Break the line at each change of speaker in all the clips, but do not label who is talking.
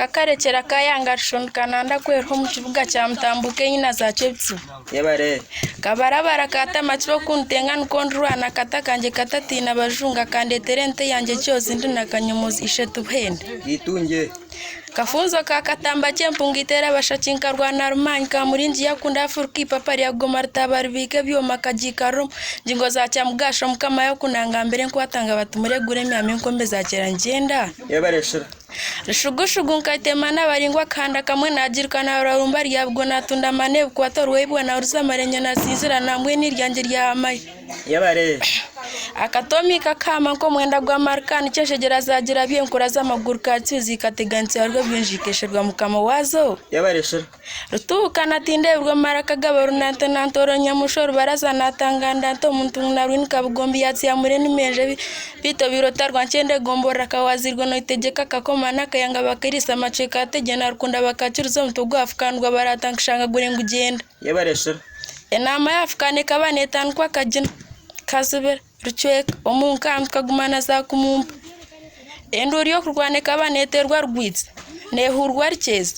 kakarekera kayanga shon kananda kwerho mu kibuga cya Mutambuke nyina za Cheptsu
yebare
kabarabara kata machiro kuntenga nkondrwana kata kanje katatina bajunga kande terente yanje cyose ndi nakanyomozi ishetu hende
gitunge
kafunzo kakatamba chempungitera bashacinka rwana rumanyi kamurinji yakunda afurki papari ya gomarta barbike byo makajikarum jingo za cyamgasho mukama yo kunanga mbere nkwatanga batumuregure myame nkombe za kera ngenda
yebareshira
Shugushugu nkatemana baringwa kanda kamwe najirikana rarumba ryabwo natunda mane kwatorwebwa na uruzamarenya nasinzira namwe niryange ryamaye
yebare
akatomi kakama ko mwenda gwa markani cyeshegera zagira byenkura z'amaguru katsizi kateganze arwo byinjikesherwa mukama wazo
yebareshira
rutuka natindebwa maraka gabaru nantoro nyamushoro baraza natanganda to muntu narwini kabugombi yatsi ya mureni menje bito birotarwa ncende gombora kawazirwa no itegeka kakomana kayanga bakirisa maceka ategena rukunda bakaciruzo mutugwa afukandwa baratangishanga gurenga ugenda
yebareshira
enama yafukane kabane tankwa kajina kasubera rucwek omunka kagumana za kumumpa enduriyo kurwane kabaneterwa rwitse nehurwa rikeze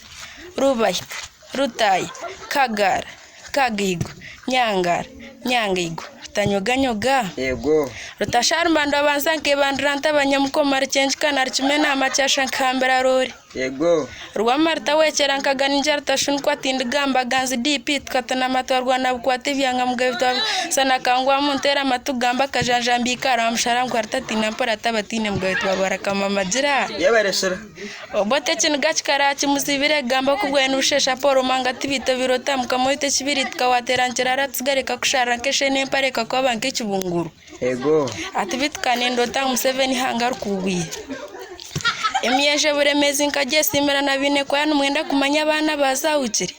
rubayika rutayi kagara kagigo nyangara nyangigo tanyoganyoga
yego
rutasharmbando abansanke bandranta abanyamukomara cyenje kana rikimena amacyasha nkambera rori
yego
Rwamarta wechera nkaganija rutashunwa tindigamba ganzi dipit katana matwarwa na bukwate byanga mugabitwa sana kangwa muntera matugamba kajanjambika ramshara nkwarta tinampara tabatine mugabitwa barakama majira
yebareshira
obote chinigachikara chimuzibire gamba kubwenu ushesha poro manga tibito birota mukamoite chibirit kawateranchira ratsigareka kushara nkeshene mpare kakwabanke chibunguru
yego
atibitkane ndota Museveni hangar kubiye Emiyeshe buremezi nkaje simera na bine kwa numwenda kumanya abana bazawukire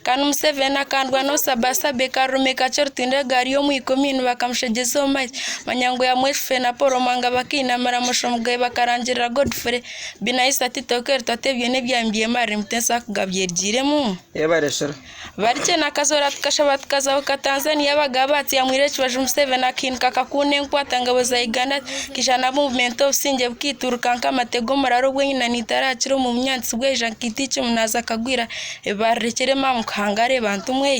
kanu Museveni akandwa no sabasa bekarume kacortinde gari yo muikominu bakamshegezo mai manyango ya mwesfe na poro manga bakina mara mushomgaye bakarangira Godfrey binaisa titoker tatebye ne byambiye mari mutensa kugabyergire mu
yebareshira
barike nakazora tukashabat kazaho ka Tanzania bagabatsi yamwirechi baje Museveni akinka kakune nkwatanga bazayigana kijana movement of sinje bukituruka nkamatego mararo bwenyina nitarakiro mu myantsi bwe Jean Kitiche munaza kagwira ebarekere mamu hangare bantu mwe